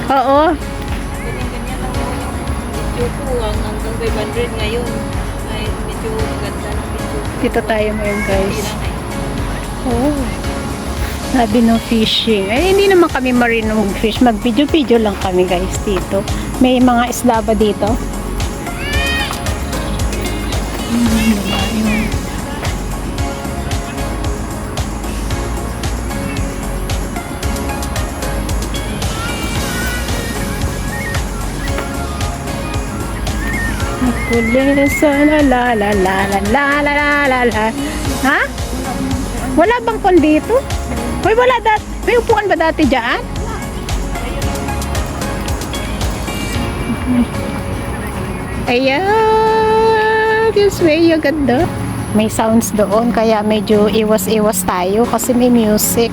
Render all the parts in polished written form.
Oo. Ganyan-ganyan lang yung video ko. Hanggang 500 ngayon. Ay, medyo maganda ng video ko. Dito tayo ngayon, guys. Hindi lang Oh. Sabi ng fishing. Eh, hindi naman kami marunong mag-fish. Mag-video-video lang kami, guys, dito. May mga isda ba dito? Kulesa la la la la la la la la la. Ha? Wala bang kon dito? Hoy, wala dat. May upuan ba dati diyan? Ayan, Diyos may ganda. May sounds doon kaya medyo iwas-iwas tayo kasi may music.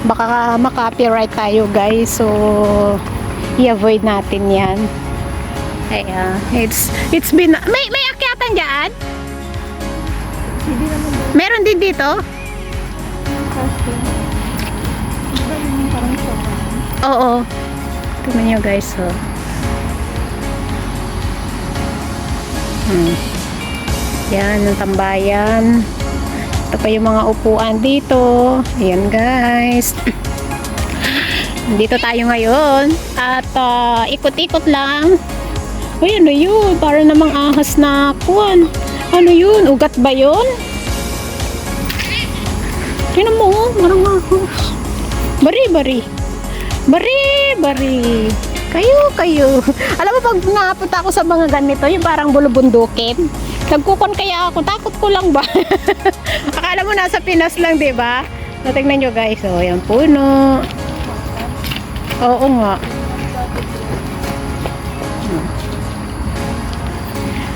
Baka ma-copyright tayo, guys. So i-avoid natin 'yan. Ayan, it's been may akyatan diyan? Hindi naman ba Meron din dito? yung casting? Di ba yung parang sopa? Oo. Tingnan nyo, guys, oh. Yan, ang tambayan. Ito pa yung mga upuan dito. Ayan, guys. Dito tayo ngayon. At ikot-ikot lang. Uy, ano yun? Para namang ahas na kuwan. Ano yun? Ugat ba yun? Tingnan mo, oh. Marang ahas. Bari-bari. Bari-bari. Kayo. Alam mo, pag napunta ako sa mga ganito, yung parang bulubundukin, nagkukon kaya ako, takot ko lang ba? Akala mo nasa Pinas lang, diba? Natignan nyo, guys. Oh, yan puno. Oo nga.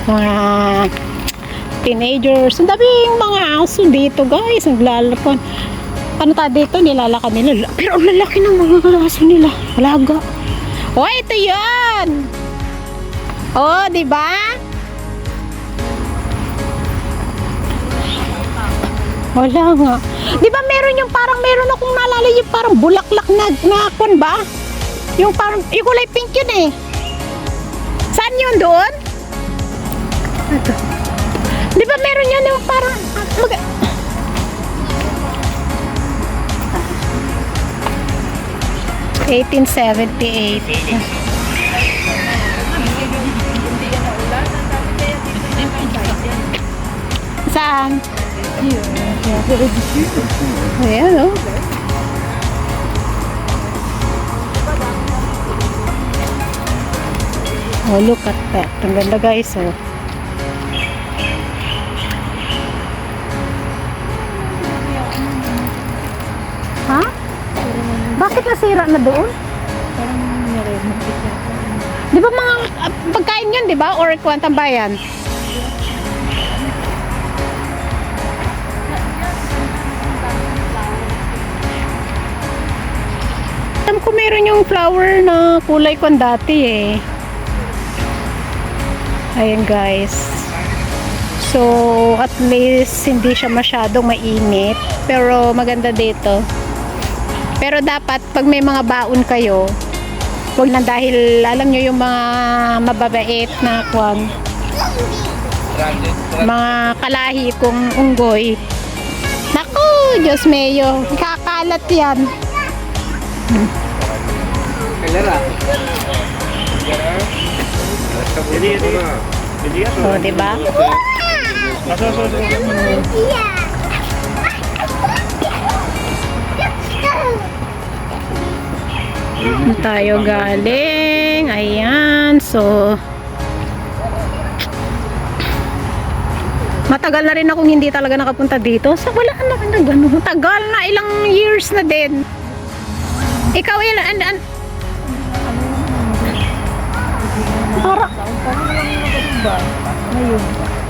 Mga teenagers. Ang daming mga aso dito, guys. Naglalapan. Ano ta dito? Nilalakad nila. Pero ang lalaki ng mga aso nila. Alaga. Oh, ito yan. Oh, di ba? Wala nga. Di ba meron yung parang meron akong naalala yung parang bulaklak na kon ba? Yung parang yung kulay pink yun eh. Saan yun doon? Ito. Di ba meron yun yung parang 1878. Saan? Ayan, oh. Oh, look at that. Ang ganda, guys, oh. Ha? Bakit nasira na doon? Parang nire-remove siya. Di ba mga pagkain yun, di ba? Or kwantang bayan? Alam ko meron yung flower na kulay ko dati eh. Ayan, guys. So, at least hindi siya masyadong mainit. Pero maganda dito. Pero dapat pag may mga baon kayo, wag na dahil alam nyo yung mga mababait na kwan, mga kalahi kong unggoy. Naku, Diyos mayo, ikakalat yan. O, diba? Tayo galing. Ayan. So, matagal na rin akong hindi talaga nakapunta dito. So, wala na gano'n. Tagal na. Ilang years na din. Ikaw yan. Para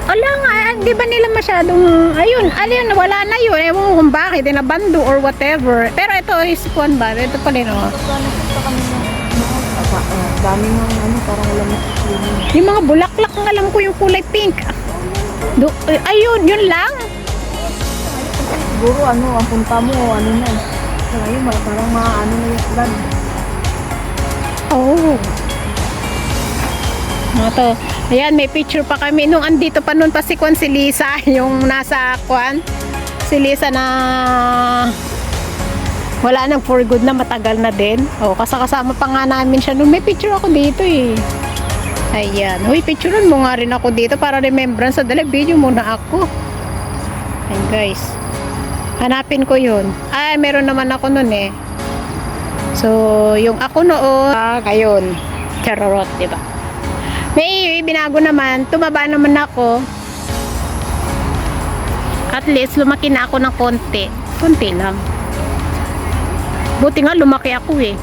wala nga, di ba nila masyadong, ayun, wala na yun, ewan ko kung bakit, inabando or whatever. Pero ito is kuwan ba? Ito pa rin, oh. Dami ng parang wala masusuli. Yung mga bulaklak, ang alam ko yung kulay pink. Ayun, yun lang. Siguro ang punta mo, na. Ngayon, parang na yung flood. Oh. Ano to? Ayan, may picture pa kami. Nung andito pa nun pa si Kwan, si Lisa. Yung nasa Kwan. Si Lisa na wala nang for good na, matagal na din. Oh, kasama pa nga namin siya. Nung may picture ako dito eh. Ayan. Uy, picturean mo nga rin ako dito para remembrance. Dali, video muna ako. Ayan guys. Hanapin ko yun. Ay, meron naman ako nun eh. So, yung ako noon, ngayon. Charorot, diba? May binago naman. Tumaba naman ako. At least, lumaki na ako ng konti. Konti lang. Buti nga, lumaki ako eh.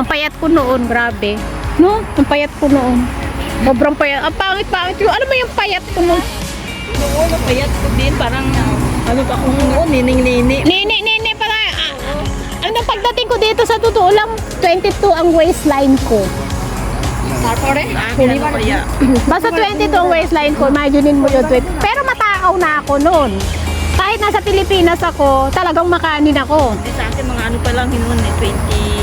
Ang payat ko noon, grabe. No? Ang payat ko noon. Sobrang payat. Ang pangit-pangit yung, alam mo yung payat ko noon? Noon, napayat ko din. Parang, ano pa kung noon, nining-nini. Nini, pala. Ano, pagdating ko dito sa totoo lang, 22 ang waistline ko. Sarpore? Ano kaya? Basta 22 ang waistline ko, imaginein mo yun. Pero matakaw na ako noon. Kahit nasa Pilipinas ako, talagang makanin ako. Sa akin, mga ano pa lang noon eh, 20...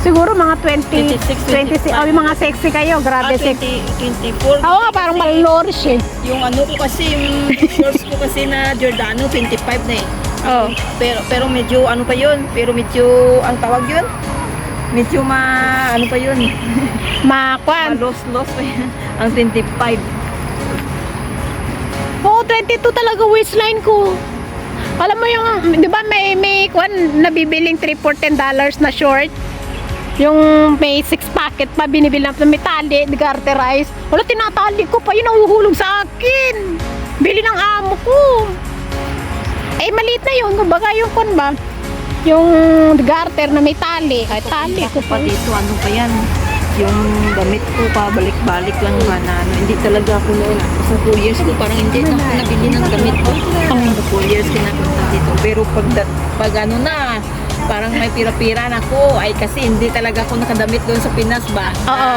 Siguro mga 20, 26, 26, oh, yung mga sexy kayo, grabe sexy. 24. Oo nga, parang malnourished eh. Yung ano ko kasi, yung shorts ko kasi na Giordano, 25 na eh. Oh. Pero medyo ano pa yun, pero medyo, ang tawag yun? Medyo ano pa yun? Makwan. Los pa yun. Ang 25. Oo, 22 talaga waistline ko. Alam mo yung, di ba may kwan, nabibiling 3 for $10 na short? Yung may 6 packet pa, binibili na may tali, garterize. Wala, tinatali ko pa, yun ang uhulog sa akin. Bili ng amo ko. Eh, maliit na yun. Kumbaga yung kwan ba? Yung garter na may tali. Ay, tali ko Pa pa. dito, ano pa yan? Yung damit ko pa, balik-balik lang ba na ano, hindi talaga ako noon. Sa 2 years ko, parang hindi na ako nabili ng damit ko. Sa 4 years kinapunta dito. Pero pag ano na, parang may pira-pira na ako, ay kasi hindi talaga ako nakadamit doon sa Pinas ba? Oo.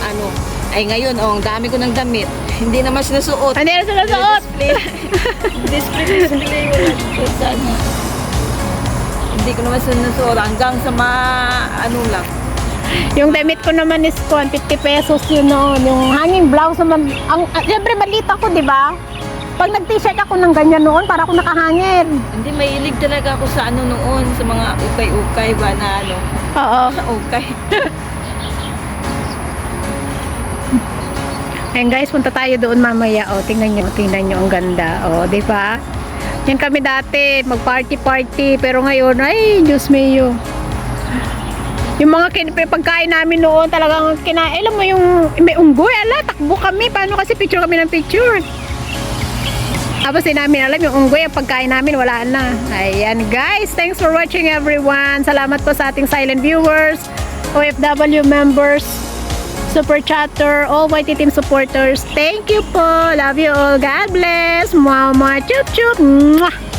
Ano, ay ngayon, ang dami ko ng damit. Hindi naman sinusuot. Hindi na sila suot. Display wala dito sa ano. Hindi ko naman sinusuot hanggang sa ano lang. Yung damit ko naman is 50 pesos yun noon. Yung hanging blouse naman. Siyempre, maliit ako, di ba? Pag nag-t-shirt ako ng ganyan noon, para ako nakahangin. Hindi, mahilig talaga ako sa ano noon, sa mga ukay-ukay ba na ano. Oo. Okay. Ayan guys, punta tayo doon mamaya. O, tingnan nyo ang ganda. O, di ba? Yan kami dati, mag-party-party. Pero ngayon, ay, Diyos mio. Yung mga pagkain namin noon, talagang alam mo yung may unggoy, takbo kami. Paano kasi picture kami ng picture? Tapos din namin alam yung unggoy, ang pagkain namin, wala na. Ayan guys, thanks for watching everyone. Salamat po sa ating silent viewers, OFW members, Super Chatter, all YT Team supporters. Thank you po. Love you all. God bless. Mwah, mwah, chup, chup. Mwah.